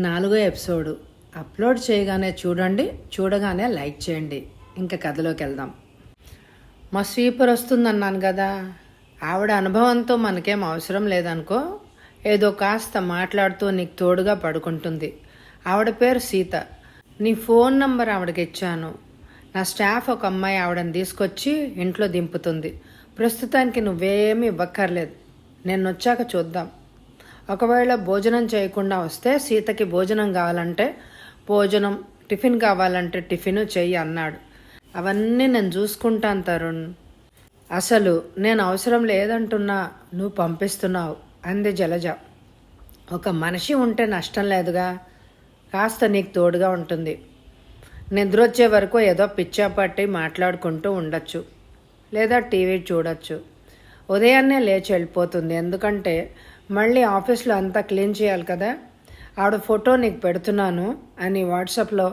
4వ episode upload చేయగానే చూడండి, చూడగానే లైక్ చేయండి. ఇంకా కథలోకి వెళ్దాం. మా స్వీపర్ వస్తుందన్నాను కదా, ఆవిడ అనుభవంతో మనకేం అవసరం లేదనుకో. ఏదో కాస్త మాట్లాడుతూ నీకు తోడుగా పడుకుంటుంది. ఆవిడ పేరు సీత. నీ ఫోన్ నంబర్ ఆవిడకి ఇచ్చాను. నా స్టాఫ్ ఒక అమ్మాయి ఆవిడని తీసుకొచ్చి ఇంట్లో దింపుతుంది. ప్రస్తుతానికి నువ్వేమీ ఇవ్వక్కర్లేదు. నేను వచ్చాక చూద్దాం. ఒకవేళ భోజనం చేయకుండా వస్తే సీతకి భోజనం కావాలంటే భోజనం, టిఫిన్ కావాలంటే టిఫిన్ చెయ్యి అన్నాడు. అవన్నీ నేను చూసుకుంటాను తరుణ్. అసలు నేను అవసరం లేదంటున్నా, నువ్వు పంపిస్తున్నావు అంది జలజ. ఒక మనిషి ఉంటే నష్టం లేదుగా, కాస్త నీకు తోడుగా ఉంటుంది. నిద్రొచ్చే వరకు ఏదో పిచ్చాపట్టి మాట్లాడుకుంటూ ఉండొచ్చు, లేదా టీవీ చూడొచ్చు. ఉదయాన్నే లేచి వెళ్ళిపోతుంది, ఎందుకంటే మళ్ళీ ఆఫీస్లో అంతా క్లీన్ చేయాలి కదా. ఆవిడ ఫోటో నీకు పెడుతున్నాను అని వాట్సాప్లో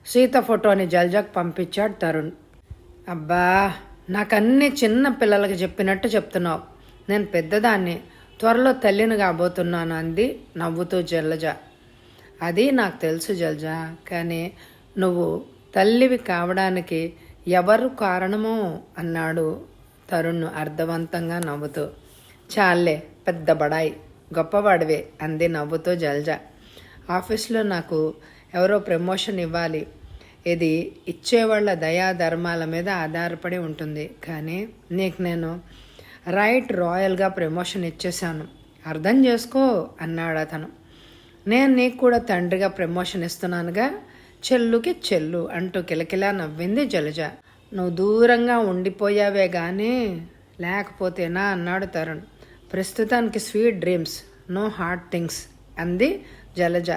సీత ఫోటోని జల్జాకు పంపించాడు తరుణ్. అబ్బా, నాకన్నీ చిన్న పిల్లలకి చెప్పినట్టు చెప్తున్నావు. నేను పెద్దదాన్ని, త్వరలో తల్లిని కాబోతున్నాను అంది నవ్వుతూ జలజ. అది నాకు తెలుసు జలజ, కానీ నువ్వు తల్లివి కావడానికి ఎవరు కారణమో అన్నాడు తరుణ్ అర్థవంతంగా నవ్వుతూ. చాలే, పెద్ద బడాయి, గొప్పవాడివే అంది నవ్వుతూ జల్జ. ఆఫీస్లో నాకు ఎవరో ప్రమోషన్ ఇవ్వాలి. ఇది ఇచ్చేవాళ్ళ దయా ధర్మాల మీద ఆధారపడి ఉంటుంది. కానీ నీకు నేను రాయల్గా ప్రమోషన్ ఇచ్చేశాను, అర్థం చేసుకో అన్నాడు అతను. నేను నీకు కూడా తండ్రిగా ప్రమోషన్ ఇస్తున్నానుగా, చెల్లుకి చెల్లు అంటూ కిలకిలా నవ్వింది జలజ. నువ్వు దూరంగా ఉండిపోయావే కానీ లేకపోతేనా అన్నాడు తరుణ్. ప్రస్తుతానికి sweet dreams, no hard things అంది జలజ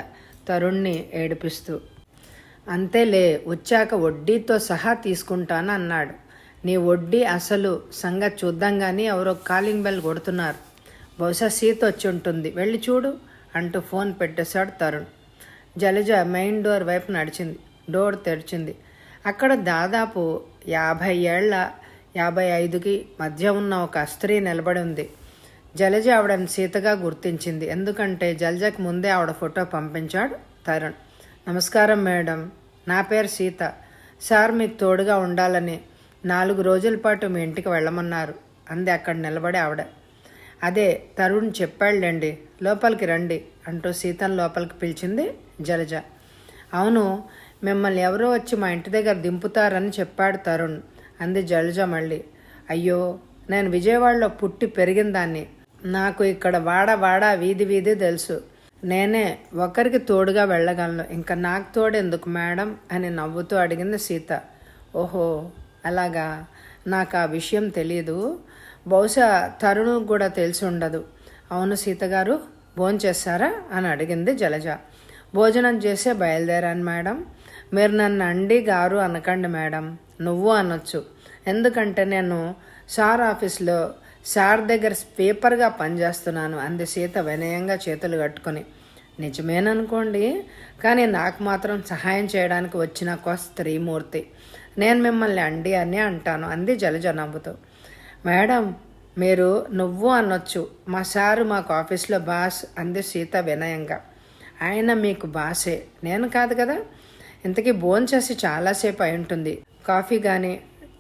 తరుణ్ని ఏడిపిస్తూ. అంతేలే, వచ్చాక వడ్డీతో సహా తీసుకుంటాను అన్నాడు. నీ వడ్డీ అసలు సంగతి చూద్దాం కానీ ఎవరో కాలింగ్ బెల్ కొడుతున్నారు. బహుశా సీత వచ్చి ఉంటుంది, వెళ్ళి చూడు అంటూ ఫోన్ పెట్టేశాడు తరుణ్. జలజ మెయిన్ డోర్ వైపు నడిచింది. డోర్ తెరిచింది. అక్కడ దాదాపు 50 ఏళ్ల 55కి మధ్య ఉన్న ఒక స్త్రీ నిలబడి ఉంది. జలజ ఆవిడని సీతగా గుర్తించింది, ఎందుకంటే జలజకి ముందే ఆవిడ ఫోటో పంపించాడు తరుణ్. నమస్కారం మేడం, నా పేరు సీత. సార్ మీకు తోడుగా ఉండాలని 4 రోజుల పాటు మీ ఇంటికి వెళ్ళమన్నారు అంది అక్కడ నిలబడి ఆవిడ. అదే తరుణ్ చెప్పాళ్ళండి, లోపలికి రండి అంటూ సీతను లోపలికి పిలిచింది జలజ. అవును, మిమ్మల్ని ఎవరో వచ్చి మా ఇంటి దగ్గర దింపుతారని చెప్పాడు తరుణ్ అంది జలజ మళ్ళీ. అయ్యో, నేను విజయవాడలో పుట్టి పెరిగిన దాన్ని. నాకు ఇక్కడ వాడ వీధి వీధి తెలుసు. నేనే ఒకరికి తోడుగా వెళ్ళగలను, ఇంకా నాకు తోడెందుకు మేడం అని నవ్వుతూ అడిగింది సీత. ఓహో అలాగా, నాకు ఆ విషయం తెలియదు. బహుశా తరుణ్ కూడా తెలిసి ఉండదు. అవును సీత గారు, భోంచేస్తారా అని అడిగింది జలజ. భోజనం చేసే బయలుదేరాను మేడం. మీరు నన్ను అండి గారు అనకండి మేడం, నువ్వు అనొచ్చు. ఎందుకంటే నేను సార్ ఆఫీస్లో సార్ దగ్గర స్పీపర్గా పనిచేస్తున్నాను అంది సీత వినయంగా చేతులు కట్టుకొని. నిజమేననుకోండి, కానీ నాకు మాత్రం సహాయం చేయడానికి వచ్చిన ఒక స్త్రీమూర్తి. నేను మిమ్మల్ని అండి అని అంటాను అంది జలజ నవ్వుతూ. మేడం, మీరు నువ్వు అనొచ్చు. మా సారు మాకు ఆఫీస్లో బాస్ అంది సీత వినయంగా. ఆయన మీకు బాసే, నేను కాదు కదా. ఇంతకీ భోంచేసి చాలాసేపు అయి ఉంటుంది. కాఫీ కానీ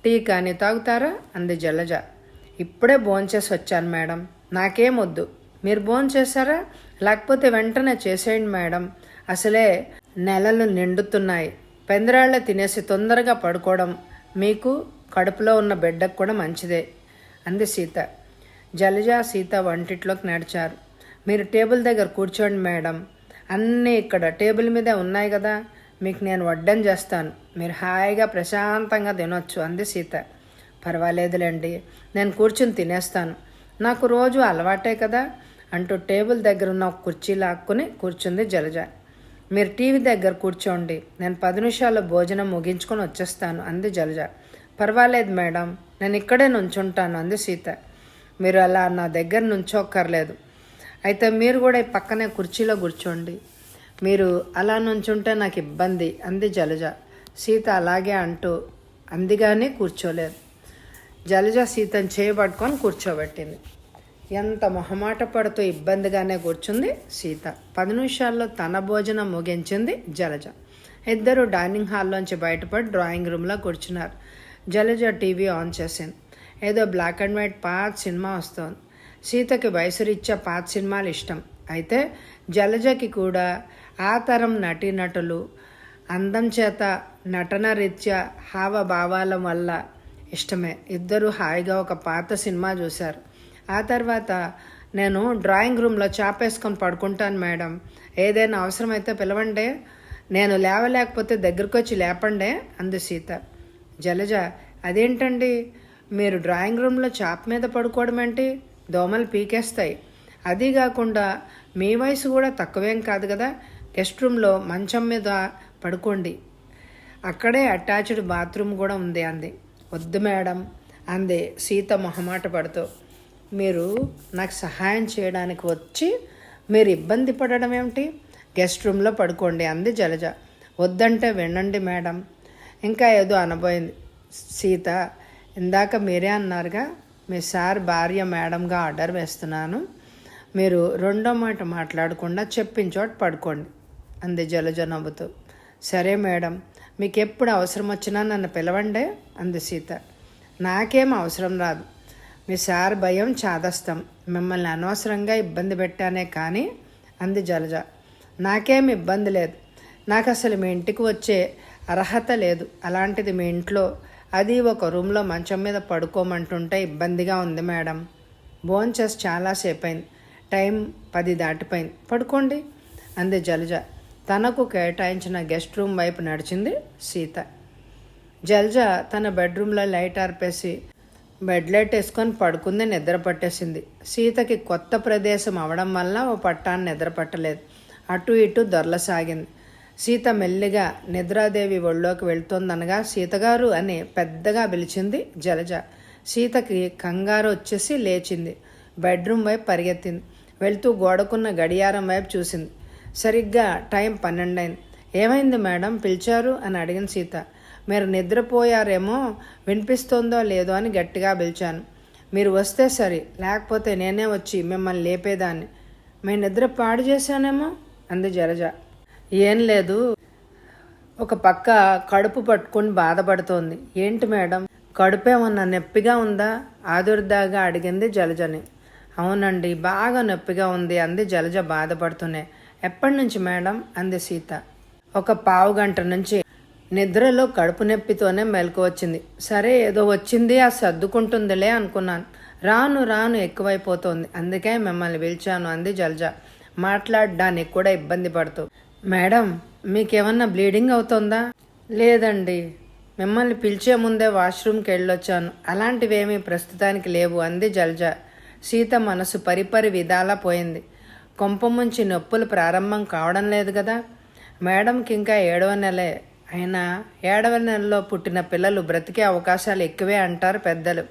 టీ కానీ తాగుతారా అంది జలజ. ఇప్పుడే భోంచేసి వచ్చాను మేడం, నాకేం వద్దు. మీరు భోంచేశారా? లేకపోతే వెంటనే చేసేయండి మేడం, అసలే నెలలు నిండుతున్నాయి. పెందరాళ్ళ తినేసి తొందరగా పడుకోవడం మీకు కడుపులో ఉన్న బిడ్డకు కూడా మంచిదే అంది సీత. జలజ సీత వంటిట్లోకి నడిచారు. మీరు టేబుల్ దగ్గర కూర్చోండి మేడం, అన్నీ ఇక్కడ టేబుల్ మీదే ఉన్నాయి కదా, మీకు నేను వడ్డం చేస్తాను, మీరు హాయిగా ప్రశాంతంగా తినొచ్చు అంది సీత. పర్వాలేదులేండి, నేను కూర్చుని తినేస్తాను, నాకు రోజు అలవాటే కదా అంటూ టేబుల్ దగ్గర ఉన్న ఒక కుర్చీ లాక్కుని కూర్చుంది జలజ. మీరు టీవీ దగ్గర కూర్చోండి, నేను 10 నిమిషాల్లో భోజనం ముగించుకొని వచ్చేస్తాను అంది జలజ. పర్వాలేదు మేడం, నేను ఇక్కడే నుంచుంటాను అంది సీత. మీరు అలా నా దగ్గర నుంచోక్కర్లేదు. అయితే మీరు కూడా ఈ పక్కనే కుర్చీలో కూర్చోండి. మీరు అలా నుంచుంటే నాకు ఇబ్బంది అంది జలజ. సీత అలాగే అంటూ అందిగానే కూర్చోలేదు. జలజ సీతను చేయబట్టుకొని కూర్చోబెట్టింది. ఎంత మొహమాట పడుతూ ఇబ్బందిగానే కూర్చుంది సీత. 10 నిమిషాల్లో తన భోజనం ముగించింది జలజ. ఇద్దరు డైనింగ్ హాల్లోంచి బయటపడి డ్రాయింగ్ రూమ్లో కూర్చున్నారు. జలజ టీవీ ఆన్ చేసింది. ఏదో బ్లాక్ అండ్ వైట్ పాత సినిమా వస్తోంది. సీతకి వయసురీత్యా పాత సినిమాలు ఇష్టం. అయితే జలజకి కూడా ఆ తరం నటీనటులు అందం చేత, నటన రీత్యా, హావభావాల వల్ల ఇష్టమే. ఇద్దరు హాయిగా ఒక పాత సినిమా చూశారు. ఆ తర్వాత నేను డ్రాయింగ్ రూమ్లో చాపేసుకొని పడుకుంటాను మేడం, ఏదైనా అవసరమైతే పిలవండే, నేను లేవలేకపోతే దగ్గరకు వచ్చి లేపండే అంది సీత. జలజ, అదేంటండి మీరు డ్రాయింగ్ రూమ్లో చాప మీద పడుకోవడం ఏంటి? దోమలు పీకేస్తాయి. అది కాకుండా మీ వయసు కూడా తక్కువేం కాదు కదా, గెస్ట్ రూమ్లో మంచం మీద పడుకోండి, అక్కడే అటాచ్డ్ బాత్రూమ్ కూడా ఉంది అంది. వద్దు మేడం అంది సీత మొహమాట పడుతూ. మీరు నాకు సహాయం చేయడానికి వచ్చి మీరు ఇబ్బంది పడడం ఏమిటి? గెస్ట్ రూమ్లో పడుకోండి అంది జలజ. వద్దంటే వినండి మేడం. ఇంకా ఏదో అనబోయింది సీత. ఇందాక మీరే అన్నారుగా, మీ సార్ భార్య మేడంగా ఆర్డర్ వేస్తున్నాను, మీరు రెండో మాట మాట్లాడకుండా చెప్పిన చోట పడుకోండి అంది జలజ నవ్వుతూ. సరే మేడం, మీకు ఎప్పుడు అవసరం వచ్చినా నన్ను పిలవండే అంది సీత. నాకేం అవసరం రాదు, మీ సార్ భయం చాదస్తాం, మిమ్మల్ని అనవసరంగా ఇబ్బంది పెట్టానే కానీ అంది జలజ. నాకేం ఇబ్బంది లేదు, నాకు అసలు మీ ఇంటికి వచ్చే అర్హత లేదు. అలాంటిది మీ ఇంట్లో, అది ఒక రూమ్లో మంచం మీద పడుకోమంటుంటే ఇబ్బందిగా ఉంది మేడం. భోంచేసి చాలాసేపు అయింది, టైం 10 దాటిపోయింది, పడుకోండి అంది జలజ. తనకు కేటాయించిన గెస్ట్ రూమ్ వైపు నడిచింది సీత. జలజ తన బెడ్రూమ్లో లైట్ ఆర్పేసి బెడ్ లైట్ వేసుకొని పడుకుంది. నిద్ర పట్టేసింది. సీతకి కొత్త ప్రదేశం అవడం వల్ల ఓ పట్టాన్ని నిద్ర పట్టలేదు. అటు ఇటు దొరలసాగింది. సీత మెల్లిగా నిద్రాదేవి ఒళ్ళోకి వెళ్తోందనగా సీతగారు అని పెద్దగా పిలిచింది జలజ. సీతకి కంగారు వచ్చేసి లేచింది. బెడ్రూమ్ వైపు పరిగెత్తింది. వెళ్తూ గోడకున్న గడియారం వైపు చూసింది. సరిగ్గా టైం 12 అయింది. ఏమైంది మేడం, పిలిచారు అని అడిగింది సీత. మీరు నిద్రపోయారేమో, వినిపిస్తోందో లేదో అని గట్టిగా పిలిచాను. మీరు వస్తే సరి, లేకపోతే నేనే వచ్చి మిమ్మల్ని లేపేదాన్ని. మీ నిద్ర పాడు చేశానేమో అంది జలజ. ఏం లేదు, ఒక పక్క కడుపు పట్టుకొని బాధపడుతోంది. ఏంటి మేడం, కడుపేమన్నా నొప్పిగా ఉందా ఆదుర్దాగా అడిగింది జలజని. అవునండి, బాగా నొప్పిగా ఉంది అంది జలజ బాధపడుతూనే. ఎప్పటి నుంచి మేడం అంది సీత. ఒక పావు గంట నుంచి. నిద్రలో కడుపు నొప్పితోనే మెలకు వచ్చింది. సరే ఏదో వచ్చింది, ఆ సర్దుకుంటుందిలే అనుకున్నాను. రాను రాను ఎక్కువైపోతోంది, అందుకే మిమ్మల్ని పిలిచాను అంది జలజ మాట్లాడడానికి కూడా ఇబ్బంది పడుతూ. మేడం, మీకేమన్నా బ్లీడింగ్ అవుతుందా? లేదండి, మిమ్మల్ని పిలిచే ముందే వాష్రూమ్కి వెళ్ళొచ్చాను, అలాంటివేమీ ప్రస్తుతానికి లేవు అంది జలజ. సీత మనసు పరిపరి విధాలా పోయింది. కొంప ముంచి నొప్పులు ప్రారంభం కావడం లేదు కదా. మేడంకి ఇంకా 7వ నెలే అయినా 7వ నెలలో పుట్టిన పిల్లలు బ్రతికే అవకాశాలు ఎక్కువే అంటారు పెద్దలు.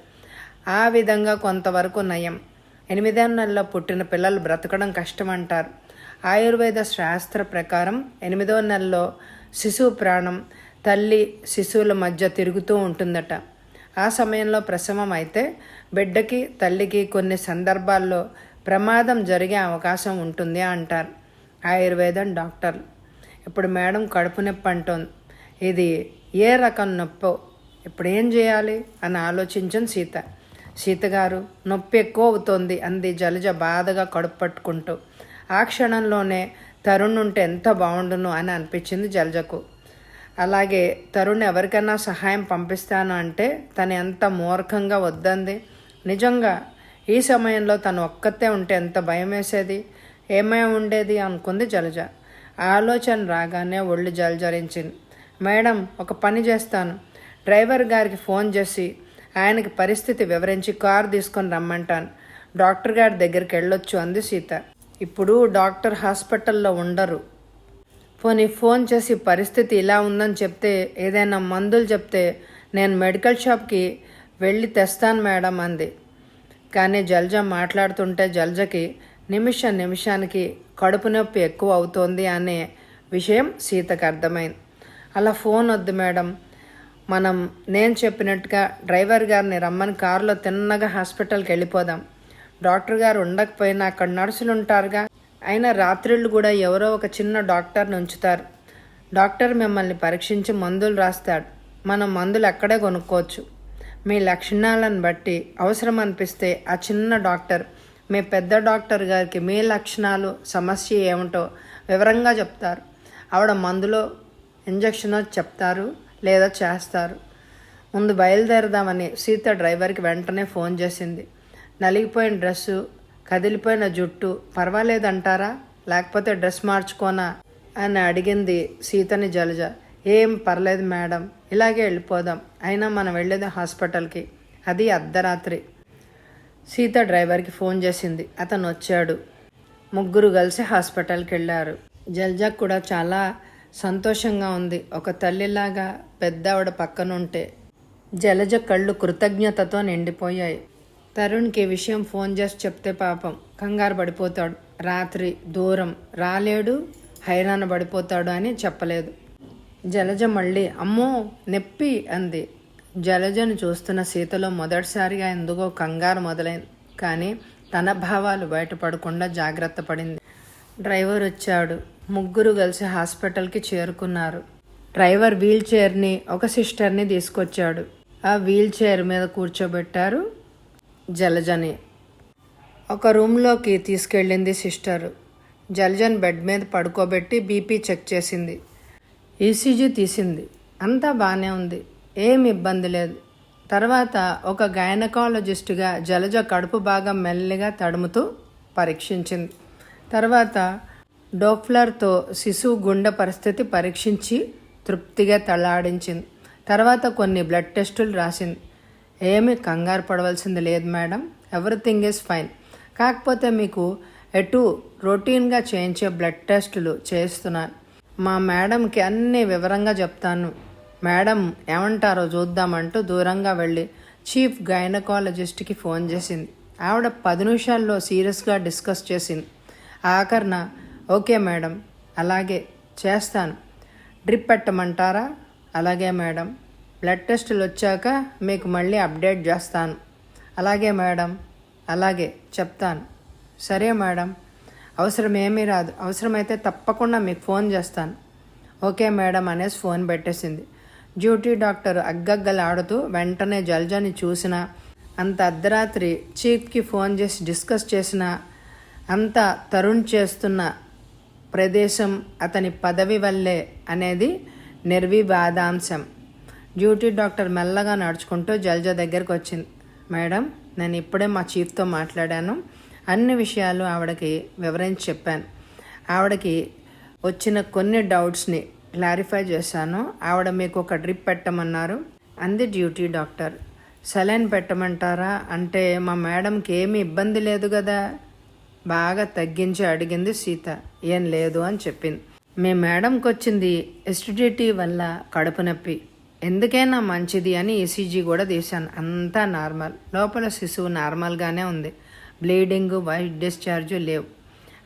ఆ విధంగా కొంతవరకు నయం. 8వ నెలలో పుట్టిన పిల్లలు బ్రతకడం కష్టమంటారు. ఆయుర్వేద శాస్త్ర ప్రకారం 8వ నెలలో శిశువు ప్రాణం తల్లి శిశువుల మధ్య తిరుగుతూ ఉంటుందట. ఆ సమయంలో ప్రసవం అయితే బిడ్డకి తల్లికి కొన్ని సందర్భాల్లో ప్రమాదం జరిగే అవకాశం ఉంటుంది అంటారు ఆయుర్వేదం డాక్టర్లు. ఇప్పుడు మేడం కడుపు నొప్పి అంటోంది. ఇది ఏ రకం నొప్పో, ఇప్పుడు ఏం చేయాలి అని ఆలోచించని సీత. సీతగారు, నొప్పి ఎక్కువ అవుతోంది అంది జలజ బాధగా కడుపు పట్టుకుంటూ. ఆ క్షణంలోనే తరుణ్ ఉంటే ఎంత బాగుండును అని అనిపించింది జలజకు. అలాగే తరుణ్ ఎవరికైనా సహాయం పంపిస్తాను అంటే తను ఎంత మూర్ఖంగా వద్దంది. నిజంగా ఈ సమయంలో తను ఒక్కతే ఉంటే ఎంత భయం వేసేది, ఏమై ఉండేది అనుకుంది జలజ. ఆలోచన రాగానే ఒళ్ళు జలజరించింది. మేడం, ఒక పని చేస్తాను, డ్రైవర్ గారికి ఫోన్ చేసి ఆయనకి పరిస్థితి వివరించి కారు తీసుకొని రమ్మంటాను, డాక్టర్ గారి దగ్గరికి వెళ్ళొచ్చు అంది సీత. ఇప్పుడు డాక్టర్ హాస్పిటల్లో ఉండరు. పోనీ ఫోన్ చేసి పరిస్థితి ఇలా ఉందని చెప్తే, ఏదైనా మందులు చెప్తే నేను మెడికల్ షాప్కి వెళ్ళి తెస్తాను మేడం అంది. కానీ జలజ మాట్లాడుతుంటే జలజకి నిమిషానికి కడుపు నొప్పి ఎక్కువ అవుతోంది అనే విషయం సీతకు అర్థమైంది. అలా ఫోన్ వద్దు మేడం, నేను చెప్పినట్టుగా డ్రైవర్ గారిని రమ్మని కారులో తిన్నగా హాస్పిటల్కి వెళ్ళిపోదాం. డాక్టర్ గారు ఉండకపోయినా అక్కడ నర్సులు ఉంటారుగా. అయినా రాత్రిళ్ళు కూడా ఎవరో ఒక చిన్న డాక్టర్ని ఉంచుతారు. డాక్టర్ మిమ్మల్ని పరీక్షించి మందులు రాస్తాడు. మనం మందులు అక్కడే కొనుక్కోవచ్చు. మీ లక్షణాలను బట్టి అవసరం అనిపిస్తే ఆ చిన్న డాక్టర్ మీ పెద్ద డాక్టర్ గారికి మీ లక్షణాలు, సమస్య ఏమిటో వివరంగా చెప్తారు. ఆవిడ మందులో ఇంజక్షనో చెప్తారు లేదా చేస్తారు. ముందు బయలుదేరదామని సీత డ్రైవర్కి వెంటనే ఫోన్ చేసింది. నలిగిపోయిన డ్రెస్సు, కదిలిపోయిన జుట్టు పర్వాలేదంటారా, లేకపోతే డ్రెస్ మార్చుకోనా అని అడిగింది సీతని జలజ. ఏం పర్లేదు మేడం, ఇలాగే వెళ్ళిపోదాం. అయినా మనం వెళ్ళేది హాస్పిటల్కి, అది అర్ధరాత్రి. సీత డ్రైవర్కి ఫోన్ చేసింది. అతను వచ్చాడు. ముగ్గురు కలిసి హాస్పిటల్కి వెళ్ళారు. జలజకు కూడా చాలా సంతోషంగా ఉంది. ఒక తల్లిలాగా పెద్ద ఆవిడ పక్కనుంటే. జలజ కళ్ళు కృతజ్ఞతతో నిండిపోయాయి. తరుణ్కి విషయం ఫోన్ చేసి చెప్తే పాపం కంగారు పడిపోతాడు. రాత్రి దూరం రాలేడు, హైరాణ పడిపోతాడు అని చెప్పలేదు. జలజ మళ్ళీ అమ్మో నొప్పి అంది. జలజను చూస్తున్న సీతలో మొదటిసారిగా ఎందుకో కంగారు మొదలైంది. కానీ తన భావాలు బయటపడకుండా జాగ్రత్త పడింది. డ్రైవర్ వచ్చాడు. ముగ్గురు కలిసి హాస్పిటల్కి చేరుకున్నారు. డ్రైవర్ వీల్ చైర్ని, ఒక సిస్టర్ని తీసుకొచ్చాడు. ఆ వీల్ చైర్ మీద కూర్చోబెట్టారు జలజని. ఒక రూమ్లోకి తీసుకెళ్ళింది సిస్టరు. జలజని బెడ్ మీద పడుకోబెట్టి బీపీ చెక్ చేసింది. ఈసీజీ తీసింది. అంతా బాగానే ఉంది, ఏం ఇబ్బంది లేదు. తర్వాత ఒక గైనకాలజిస్టుగా జలజ కడుపు భాగం మెల్లిగా తడుముతూ పరీక్షించింది. తర్వాత డోప్లర్తో శిశువు గుండె పరిస్థితి పరీక్షించి తృప్తిగా తలాడించింది. తర్వాత కొన్ని బ్లడ్ టెస్టులు రాసింది. ఏమీ కంగారు పడవలసింది లేదు మేడం, ఎవ్రీథింగ్ ఈజ్ ఫైన్. కాకపోతే మీకు రొటీన్గా చేయించే బ్లడ్ టెస్టులు చేస్తున్నాను. మా మేడంకి అన్నీ వివరంగా చెప్తాను, మేడం ఏమంటారో చూద్దామంటూ దూరంగా వెళ్ళి చీఫ్ గైనకాలజిస్ట్కి ఫోన్ చేసింది. ఆవిడ 10 నిమిషాల్లో సీరియస్గా డిస్కస్ చేసింది. ఆఖరణ ఓకే మేడం, అలాగే చేస్తాను. డ్రిప్ పెట్టమంటారా? అలాగే మేడం. బ్లడ్ టెస్టులు వచ్చాక మీకు మళ్ళీ అప్డేట్ చేస్తాను. అలాగే మేడం, అలాగే చెప్తాను. సరే మేడం, అవసరం ఏమీ రాదు, అవసరమైతే తప్పకుండా మీకు ఫోన్ చేస్తాను. ఓకే మేడం అనేసి ఫోన్ పెట్టేసింది. డ్యూటీ డాక్టర్ అగ్గగ్గలాడుతూ వెంటనే జలజని చూసినా, అంత అర్ధరాత్రి చీఫ్కి ఫోన్ చేసి డిస్కస్ చేసినా, అంత తరుణ్ చేస్తున్న ప్రదేశం అతని పదవి వల్లే అనేది నిర్వివాదాంశం. డ్యూటీ డాక్టర్ మెల్లగా నడుచుకుంటూ జలజ దగ్గరికి వచ్చింది. మేడం, నేను ఇప్పుడే మా చీఫ్తో మాట్లాడాను. అన్ని విషయాలు ఆవిడకి వివరించి చెప్పాను. ఆవిడకి వచ్చిన కొన్ని డౌట్స్ని క్లారిఫై చేశాను. ఆవిడ మీకు ఒక డ్రిప్ పెట్టమన్నారు అంది డ్యూటీ డాక్టర్. సెలైన్ పెట్టమంటారా అంటే మా మేడంకి ఏమీ ఇబ్బంది లేదు కదా? బాగా తగ్గించి అడిగింది సీత. ఏం లేదు అని చెప్పింది. మీ మేడంకి వచ్చింది ఎస్టిడిటీ వల్ల కడుపు నొప్పి, ఎందుకైనా మంచిది అని ఈసీజీ కూడా తీశాను. అంతా నార్మల్. లోపల శిశువు నార్మల్గానే ఉంది. బ్లీడింగు, వైట్ డిశ్చార్జు లేవు.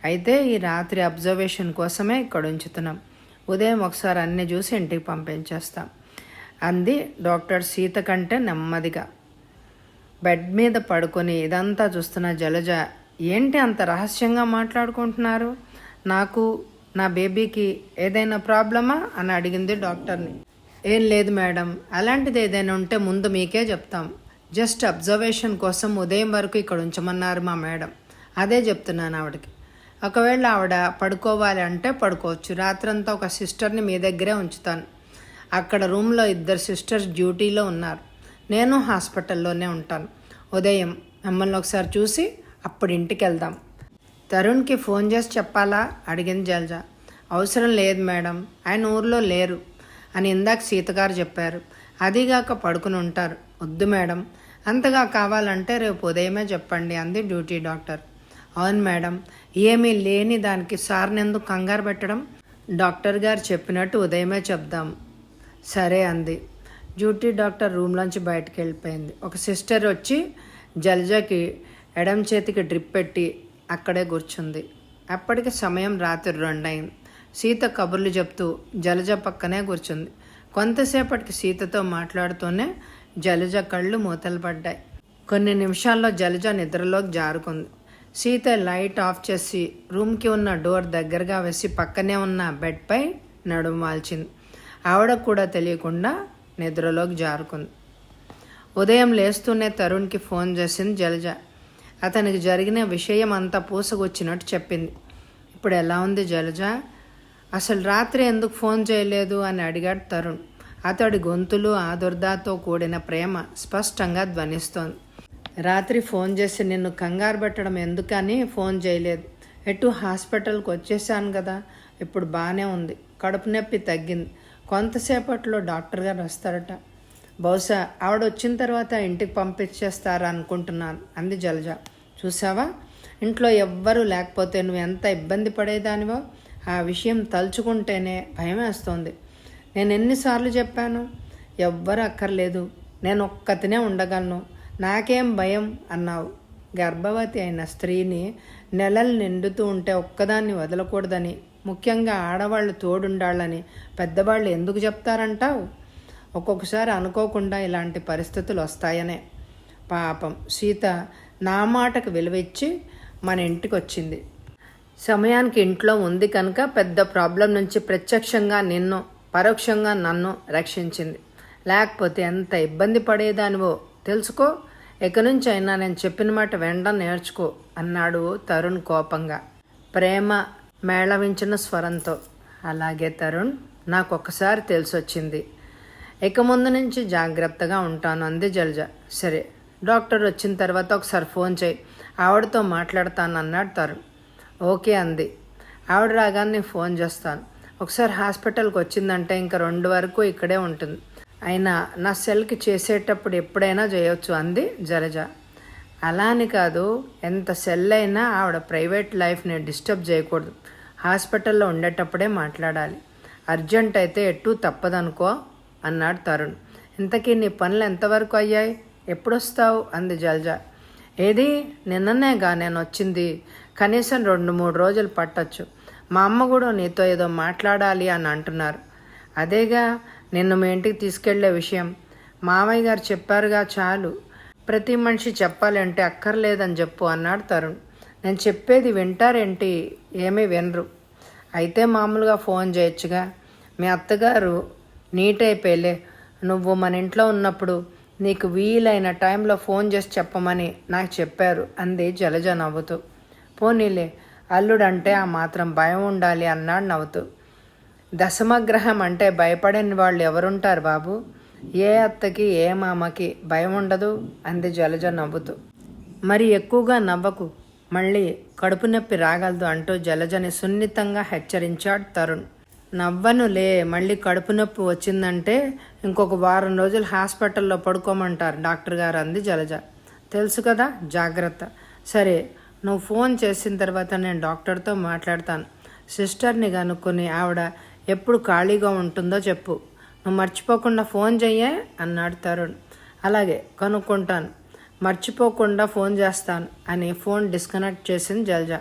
అయితే ఈ రాత్రి అబ్జర్వేషన్ కోసమే ఇక్కడ ఉంచుతున్నాం. ఉదయం ఒకసారి అన్నీ చూసి ఇంటికి పంపించేస్తాం అంది డాక్టర్ సీత కంటే నెమ్మదిగా. బెడ్ మీద పడుకొని ఇదంతా చూస్తున్న జలజ, ఏంటి అంత రహస్యంగా మాట్లాడుకుంటున్నారు? నాకు, నా బేబీకి ఏదైనా ప్రాబ్లమా అని అడిగింది డాక్టర్ని. ఏం లేదు మేడం, అలాంటిది ఏదైనా ఉంటే ముందు మీకే చెప్తాం. జస్ట్ అబ్జర్వేషన్ కోసం ఉదయం వరకు ఇక్కడ ఉంచమన్నారు మా మేడం. అదే చెప్తున్నాను ఆవిడకి. ఒకవేళ ఆవిడ పడుకోవాలి అంటే పడుకోవచ్చు. రాత్రంతా ఒక సిస్టర్ని మీ దగ్గరే ఉంచుతాను. అక్కడ రూమ్లో 2 సిస్టర్స్ డ్యూటీలో ఉన్నారు. నేను హాస్పిటల్లోనే ఉంటాను. ఉదయం మిమ్మల్ని ఒకసారి చూసి అప్పుడు ఇంటికి వెళ్దాం. తరుణ్కి ఫోన్ చేసి చెప్పాలా అడిగింది జలజ. అవసరం లేదు మేడం, ఆయన ఊర్లో లేరు అని ఇందాక సీతగారు చెప్పారు. అదీగాక పడుకుని ఉంటారు. వద్దు మేడం, అంతగా కావాలంటే రేపు ఉదయమే చెప్పండి అంది డ్యూటీ డాక్టర్. అవును మేడం, ఏమీ లేని దానికి సార్ని ఎందుకు కంగారు పెట్టడం? డాక్టర్ గారు చెప్పినట్టు ఉదయమే చెప్దాం. సరే అంది. డ్యూటీ డాక్టర్ రూమ్లోంచి బయటకు వెళ్ళిపోయింది. ఒక సిస్టర్ వచ్చి జలజకి ఎడం చేతికి డ్రిప్ పెట్టి అక్కడే కూర్చుంది. అప్పటికి సమయం రాత్రి 2 అయింది. సీత కబుర్లు చెప్తూ జలజ పక్కనే కూర్చుంది. కొంతసేపటికి సీతతో మాట్లాడుతూనే జలజ కళ్ళు మూతలు పడ్డాయి. కొన్ని నిమిషాల్లో జలజ నిద్రలోకి జారుకుంది. సీత లైట్ ఆఫ్ చేసి రూమ్కి ఉన్న డోర్ దగ్గరగా వేసి పక్కనే ఉన్న బెడ్పై నడుము వాల్చింది. ఆవిడకు కూడా తెలియకుండా నిద్రలోకి జారుకుంది. ఉదయం లేస్తూనే తరుణ్కి ఫోన్ చేసింది జలజ. అతనికి జరిగిన విషయం అంతా పూసగొచ్చినట్టు చెప్పింది. ఇప్పుడు ఎలా ఉంది జలజ? అసలు రాత్రి ఎందుకు ఫోన్ చేయలేదు అని అడిగాడు తరుణ్. అతడి గొంతులు ఆదుర్దాతో కూడిన ప్రేమ స్పష్టంగా ధ్వనిస్తోంది. రాత్రి ఫోన్ చేసి నిన్ను కంగారు పెట్టడం ఎందుకని ఫోన్ చేయలేదు. ఎటు హాస్పిటల్కి వచ్చేసాను కదా, ఇప్పుడు బాగానే ఉంది. కడుపు నొప్పి తగ్గింది. కొంతసేపట్లో డాక్టర్ గారు వస్తారట. బహుశా ఆవిడ వచ్చిన తర్వాత ఇంటికి పంపించేస్తారా అనుకుంటున్నాను అంది జలజ. చూసావా, ఇంట్లో ఎవ్వరూ లేకపోతే నువ్వు ఎంత ఇబ్బంది పడేదానివో. ఆ విషయం తలుచుకుంటేనే భయం వేస్తోంది. నేను ఎన్నిసార్లు చెప్పాను, ఎవ్వరు అక్కర్లేదు, నేను ఒక్కతినే ఉండగలను, నాకేం భయం అన్నావు. గర్భవతి అయిన స్త్రీని నెలలు నిండుతూ ఉంటే ఒక్కదాన్ని వదలకూడదని, ముఖ్యంగా ఆడవాళ్ళు తోడుండాలని పెద్దవాళ్ళు ఎందుకు చెప్తారంటావు? ఒక్కొక్కసారి అనుకోకుండా ఇలాంటి పరిస్థితులు వస్తాయనే. పాపం సీత నా మాటకు విలువ ఇచ్చి మన ఇంటికి వచ్చింది. సమయానికి ఇంట్లో ఉంది కనుక పెద్ద ప్రాబ్లం నుంచి ప్రత్యక్షంగా నిన్ను, పరోక్షంగా నన్ను రక్షించింది. లేకపోతే ఎంత ఇబ్బంది పడేదానివో తెలుసుకో. ఇక నుంచి అయినా నేను చెప్పిన మాట వెంటనే నేర్చుకో అన్నాడు తరుణ్ కోపంగా, ప్రేమ మేళవించిన స్వరంతో. అలాగే తరుణ్, నాకు ఒక్కసారి తెలిసొచ్చింది. ఇక ముందు నుంచి జాగ్రత్తగా ఉంటాను అంది జలజ. సరే, డాక్టర్ వచ్చిన తర్వాత ఒకసారి ఫోన్ చేయి, ఆవిడతో మాట్లాడతాను అన్నాడు తరుణ్. ఓకే అంది. ఆవిడ రాగానే ఫోన్ చేస్తాను. ఒకసారి హాస్పిటల్కి వచ్చిందంటే ఇంకా 2 వరకు ఇక్కడే ఉంటుంది. అయినా నా సెల్కి చేసేటప్పుడు ఎప్పుడైనా చేయొచ్చు అంది జలజ. అలా అని కాదు, ఎంత సెల్ అయినా ఆవిడ ప్రైవేట్ లైఫ్ని డిస్టర్బ్ చేయకూడదు. హాస్పిటల్లో ఉండేటప్పుడే మాట్లాడాలి. అర్జెంట్ అయితే ఎట్టూ తప్పదనుకో అన్నాడు తరుణ్. ఇంతకీ నీ పనులు ఎంతవరకు అయ్యాయి? ఎప్పుడొస్తావు అంది జలజ. ఏది, నిన్ననేగా నేను వచ్చింది. కనీసం 2-3 రోజులు పట్టచ్చు. మా అమ్మ కూడా నీతో ఏదో మాట్లాడాలి అని అంటున్నారు. అదేగా నిన్ను మీ ఇంటికి తీసుకెళ్లే విషయం. మామయ్య గారు చెప్పారుగా, చాలు. ప్రతి మనిషి చెప్పాలంటే అక్కర్లేదని చెప్పు అన్నాడు తరుణ్. నేను చెప్పేది వింటారేంటి? ఏమీ వినరు. అయితే మామూలుగా ఫోన్ చేయొచ్చుగా. మీ అత్తగారు నీట్ అయిపోయలే. నువ్వు మన ఇంట్లో ఉన్నప్పుడు నీకు వీలైన టైంలో ఫోన్ చేసి చెప్పమని నాకు చెప్పారు అంది జలజ నవ్వుతూ. పోనీలే, అల్లుడంటే ఆ మాత్రం భయం ఉండాలి అన్నాడు నవ్వుతూ. దశమగ్రహం అంటే భయపడని వాళ్ళు ఎవరుంటారు బాబు? ఏ అత్తకి ఏ మామకి భయం ఉండదు అంది జలజ నవ్వుతూ. మరి ఎక్కువగా నవ్వకు, మళ్ళీ కడుపు నొప్పి రాగలదు అంటూ జలజని సున్నితంగా హెచ్చరించాడు తరుణ్. నవ్వనులే, మళ్ళీ కడుపు నొప్పి వచ్చిందంటే ఇంకొక 1 వారం రోజులు హాస్పిటల్లో పడుకోమంటారు డాక్టర్ గారు అంది జలజ. తెలుసు కదా, జాగ్రత్త. సరే, నువ్వు ఫోన్ చేసిన తర్వాత నేను డాక్టర్తో మాట్లాడతాను. సిస్టర్ని కనుక్కొని ఆవిడ ఎప్పుడు ఖాళీగా ఉంటుందో చెప్పు. నువ్వు మర్చిపోకుండా ఫోన్ చెయ్యే అన్నాడు తరుణ్. అలాగే, కనుక్కుంటాను, మర్చిపోకుండా ఫోన్ చేస్తాను అని ఫోన్ డిస్కనెక్ట్ చేసింది జలజ.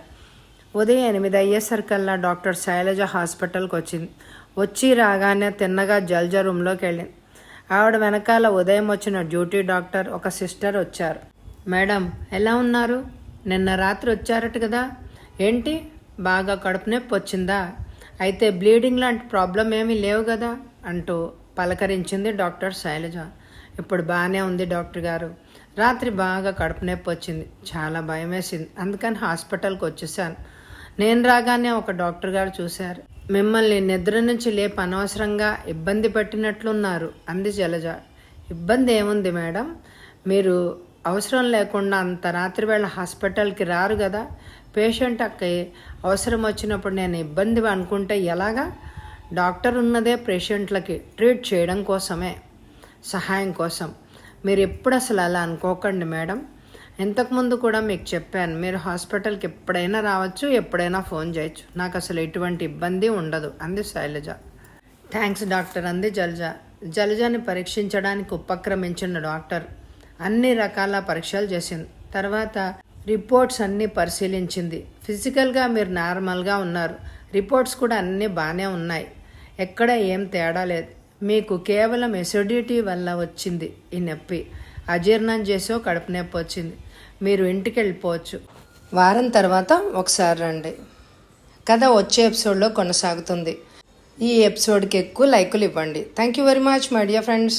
ఉదయం 8 అయ్యేసరికల్లా డాక్టర్ శైలజ హాస్పిటల్కి వచ్చింది. వచ్చి రాగానే తిన్నగా జలజ రూమ్లోకి వెళ్ళింది. ఆవిడ వెనకాల ఉదయం వచ్చిన డ్యూటీ డాక్టర్, ఒక సిస్టర్ వచ్చారు. మేడం, ఎలా ఉన్నారు? నిన్న రాత్రి వచ్చారట కదా, ఏంటి బాగా కడుపు నొప్పి వచ్చిందా? అయితే బ్లీడింగ్ లాంటి ప్రాబ్లం ఏమీ లేవు కదా అంటూ పలకరించింది డాక్టర్ శైలజ. ఇప్పుడు బాగానే ఉంది డాక్టర్ గారు. రాత్రి బాగా కడుపు నొప్పి వచ్చింది, చాలా భయం వేసింది, అందుకని హాస్పిటల్కి వచ్చేసాను. నేను రాగానే ఒక డాక్టర్ గారు చూశారు. మిమ్మల్ని నిద్ర నుంచి లేపి అనవసరంగా ఇబ్బంది పెట్టినట్లున్నారు అంది జలజ. ఇబ్బంది ఏముంది మేడం? మీరు అవసరం లేకుండా అంత రాత్రి వేళ హాస్పిటల్కి రారు కదా. పేషెంట్ అక్కయ్య అవసరం వచ్చినప్పుడు నేను ఇబ్బంది అనుకుంటే ఎలాగా? డాక్టర్ ఉన్నదే పేషెంట్లకి ట్రీట్ చేయడం కోసమే, సహాయం కోసం. మీరు ఎప్పుడు అసలు అలా అనుకోకండి మేడం. ఇంతకుముందు కూడా మీకు చెప్పాను, మీరు హాస్పిటల్కి ఎప్పుడైనా రావచ్చు, ఎప్పుడైనా ఫోన్ చేయొచ్చు. నాకు అసలు ఎటువంటి ఇబ్బంది ఉండదు అంది శైలజ. థ్యాంక్స్ డాక్టర్ అంది జలజ. జలజని పరీక్షించడానికి ఉపక్రమించిన డాక్టర్ అన్ని రకాల పరీక్షలు చేసింది. తర్వాత రిపోర్ట్స్ అన్నీ పరిశీలించింది. ఫిజికల్గా మీరు నార్మల్గా ఉన్నారు, రిపోర్ట్స్ కూడా అన్నీ బాగానే ఉన్నాయి, ఎక్కడ ఏం తేడా లేదు. మీకు కేవలం ఎసిడిటీ వల్ల వచ్చింది ఈ నొప్పి. అజీర్ణం చేసో కడుపు నొప్పి వచ్చింది, మీరు ఇంటికి వెళ్ళిపోవచ్చు. వారం తర్వాత ఒకసారి రండి. కథ వచ్చే ఎపిసోడ్లో కొనసాగుతుంది. ఈ ఎపిసోడ్కి ఎక్కువ లైకులు ఇవ్వండి. Thank you very much my dear friends.